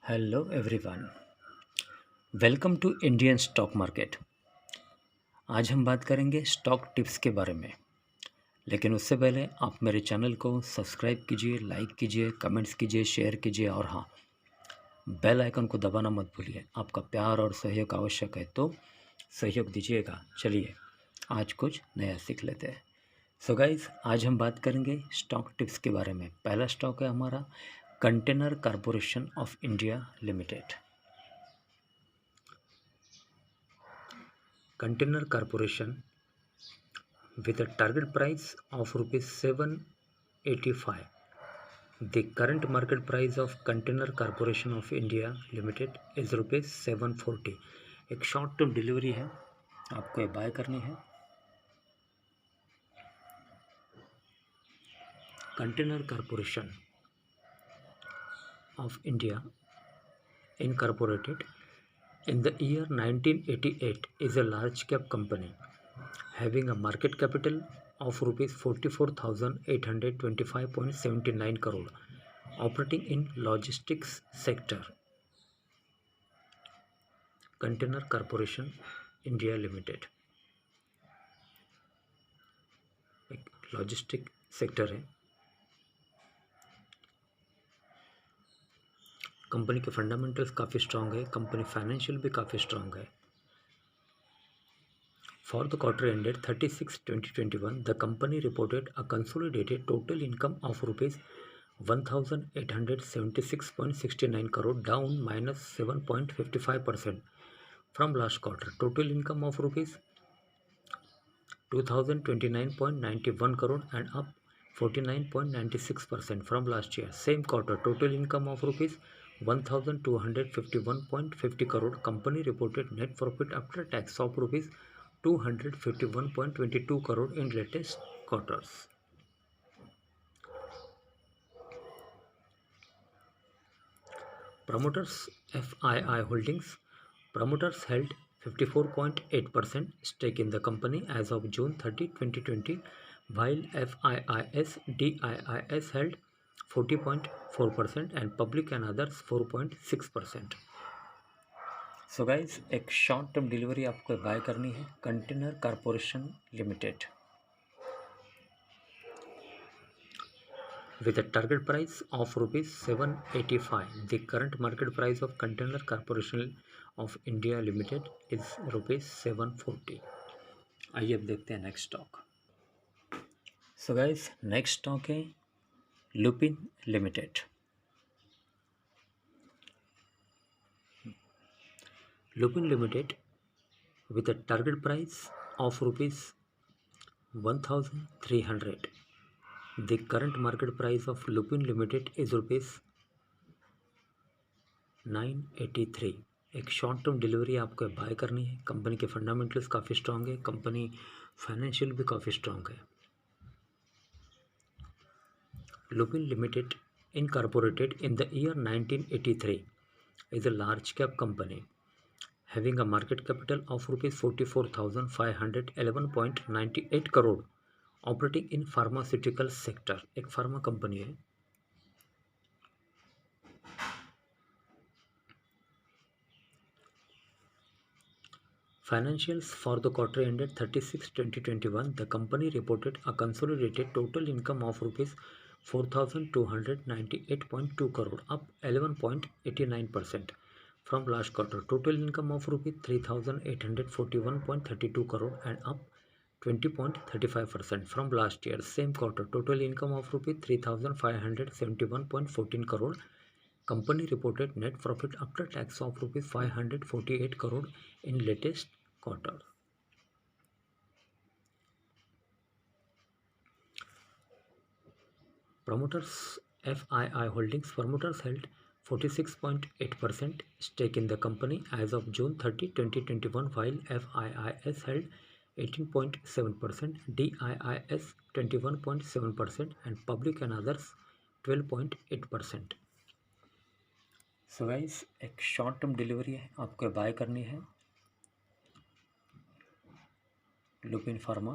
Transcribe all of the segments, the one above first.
Hello everyone. Welcome to Indian stock market. आज हम बात करेंगे स्टॉक टिप्स के बारे में। लेकिन उससे पहले आप मेरे चैनल को सब्सक्राइब कीजिए, लाइक कीजिए, कमेंट्स कीजिए, शेयर कीजिए और हाँ, बेल आइकन को दबाना मत भूलिए। आपका प्यार और सहयोग आवश्यक है, तो सहयोग दीजिएगा। चलिए आज कुछ नया सीख लेते हैं। सो गाइस, आज हम बात करेंगे स्टॉक टिप्स के बारे में। पहला स्टॉक है हमारा container corporation of India limited. Container Corporation, with a target price of rupees 785. The current market price of Container Corporation of India Limited is rupees 740. एक शॉर्ट टर्म डिलीवरी है, आपको ये बाय करनी है। Container corporation of India Incorporated in the year 1988 is a large cap company having a market capital of rupees 44,825.79 crore, operating in logistics sector. Container Corporation India Limited एक logistic sector है। Company के fundamentals काफ़ी strong है, company financial भी काफ़ी strong है। For the quarter ended 30/6/2021, the company reported a consolidated total income of rupees 1,876.69 crore, down -7.55% from last quarter. Total income of rupees 2,029.91 crore and up 49.96% from last year. Same quarter, total income of rupees 1,251.50 crore. Company reported net profit after tax of rupees 251.22 crore in latest quarters. Promoters FII Holdings. Promoters held 54.8% stake in the company as of June 30, 2020, while FIIS DIIS held 40.4% and public and others 4.6%. So guys, एक short term delivery आपको bye करनी है container corporation limited with a target price of rupees 785. The current market price of Container Corporation of India Limited is rupees 740. आइए अब देखते हैं next stock. So guys, next stock है Lupin Limited. Lupin Limited, with a target price of rupees 1,300. The current market price of Lupin Limited is rupees 983. एक short term delivery आपको bye करनी है। Company के फंडामेंटल्स काफ़ी strong है, company financial भी काफ़ी स्ट्रांग है। Lupin Limited, incorporated in the year 1983, is a large cap company having a market capital of rupees 44,511.98 crore, operating in pharmaceutical sector. एक फार्मा कंपनी है। Financials for the quarter ended 30/6/2021. The company reported a consolidated total income of rupees 4,298.2 crore, up 11.89% from last quarter. Total income of rupees 3,841.32 crore and up 20.35% from last year. Same quarter, total income of rupees 3,571.14 crore. Company reported net profit after tax of rupees 548 crore in latest quarter. Promoters FII Holdings. Promoters held 46.8% stake in the company as of June 30, 2021, while FIIS held 18.7%, DIIS 21.7% and public and others 12.8%. So guys, एक short term delivery है, आपको bye करनी है Lupin pharma.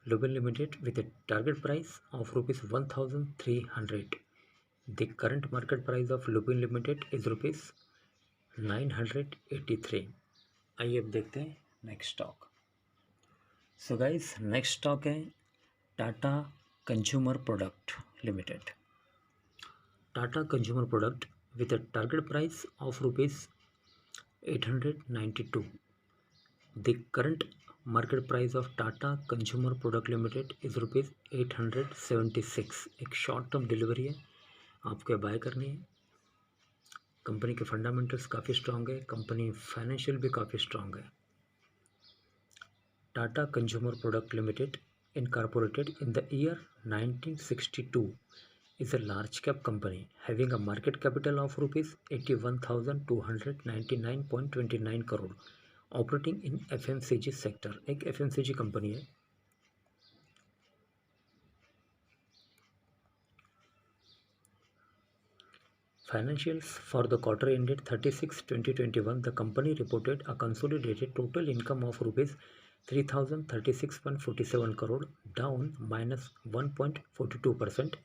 Lupin Limited, with a target price of rupees 1,300. The current market price of Lupin Limited is rupees 983. आइए अब देखते हैं next stock. So guys, next stock है Tata Consumer Product Limited. Tata Consumer Product with a target price of rupees 892. The current market price of Tata Consumer Product Limited is rupees 876. एक short term delivery है, आपको bye करनी है। Company के fundamentals काफ़ी strong है, company financial भी काफ़ी स्ट्रांग है। Tata Consumer Product limited incorporated in the year 1962 is a large cap company having a market capital of rupees 81,299.29 crore, operating in FMCG sector। एक FMCG कंपनी है। Financials for the quarter ended 30/6/2021, the company reported a consolidated total income of rupees 3,036.47 crore, down -1.42%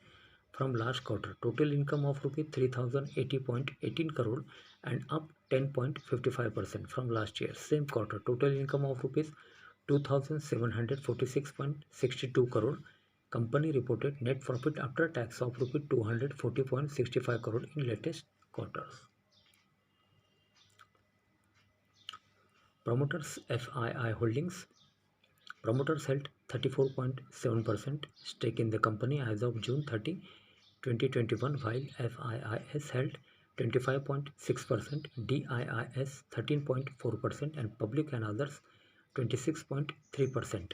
from last quarter. Total income of rupees 3,080.18 crore and up 10.55% from last year same quarter. Total income of rupees 2,746.62 crore. Company reported net profit after tax of rupees 240.65 crore in latest quarters. Promoters FII Holdings. Promoters held 34.7% stake in the company as of June 30, 2021, while FIIs held 25.6%, DIIs 13.4% and public and others 26.3%.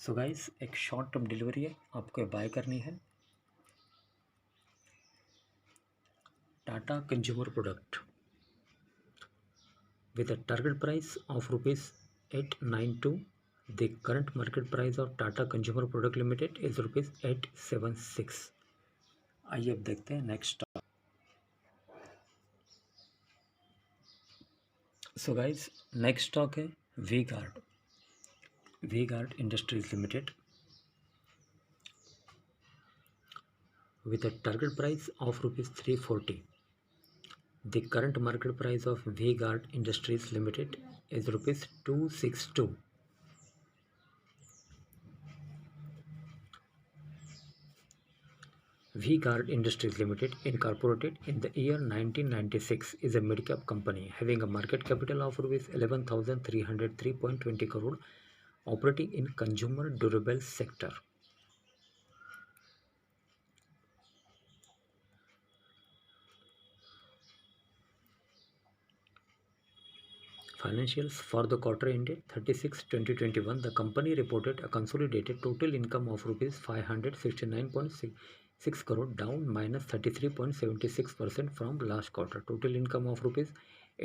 So guys, एक short term delivery है, आपको bye करनी है। Tata Consumer Product with a target price of rupees 892. The current market price of Tata Consumer Product Limited is rupees 876. आइए अब देखते हैं next stock. So guys, next stock है V Guard Industries Limited with a target price of rupees 340. The current market price of V-Guard Industries Limited is rupees 262. V-Guard Industries Limited, incorporated in the year 1996, is a mid-cap company having a market capital of rupees 11,303.20 crore, operating in consumer durable sector. Financials for the quarter ended 30/6/2021, the company reported a consolidated total income of rupees 569.6 crore, down -33.76% from last quarter. Total income of rupees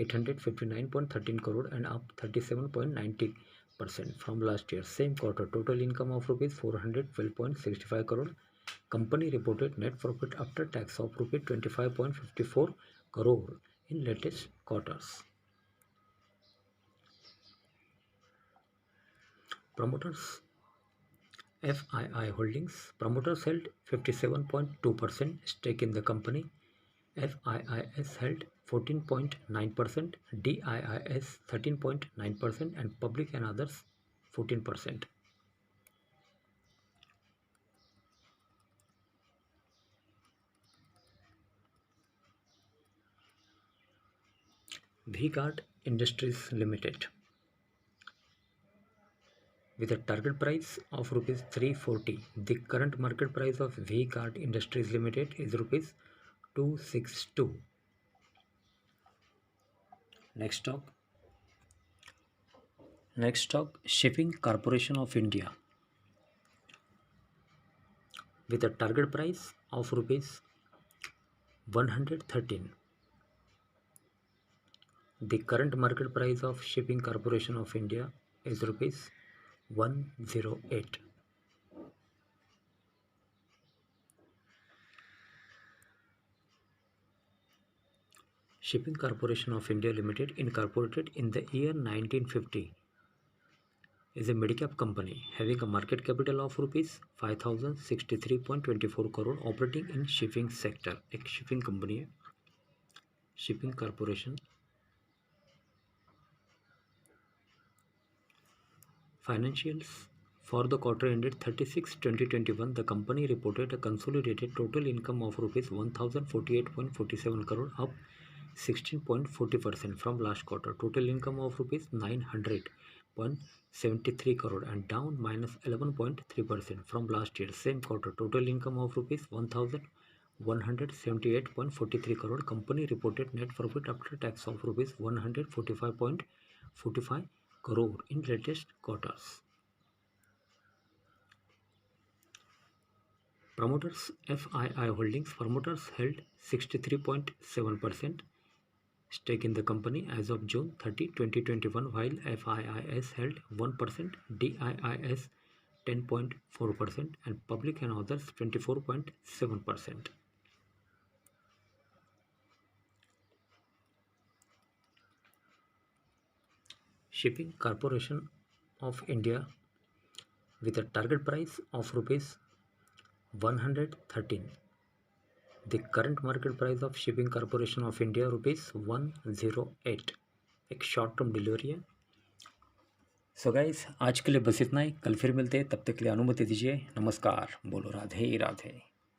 859.13 crore and up 37.90% from last year same quarter. Total income of rupees 412.65 crore. Company reported net profit after tax of rupees 25.54 crore in latest quarters. Promoters FII Holdings. Promoters held 57.2% stake in the company. FIIs held 14.9%, DIIs 13.9% and public and others 14%. V-Guard Industries Limited with a target price of rupees 340. The current market price of V-Guard Industries Limited is rupees 262. Next stock, Shipping Corporation of India with a target price of rupees 113. The current market price of Shipping Corporation of India is rupees 108. Shipping Corporation of India Limited, incorporated in the year 1950, is a mid-cap company having a market capital of rupees 5063.24 crore operating in shipping sector. एक shipping company है, shipping corporation. Financials for the quarter ended 30/6/2021, the company reported a consolidated total income of rupees 1048.47 crore, up 16.40% from last quarter. Total income of rupees 900.73 crore and down -11.3% from last year same quarter. Total income of rupees 1178.43 crore. Company reported net profit after tax of rupees 145.45 crore in latest quarters. Promoters FII Holdings promoters held 63.7% stake in the company as of June 30, 2021, while FIIs held 1%, DIIs 10.4%, and public and others 24.7%. Shipping Corporation of India with a target price of rupees 113. The current market price of Shipping Corporation of India rupees 108. एक short term delivery है. So guys, आज के लिए बस इतना ही. कल फिर मिलते हैं, तब तक के लिए अनुमति दीजिए. नमस्कार. बोलो राधे राधे.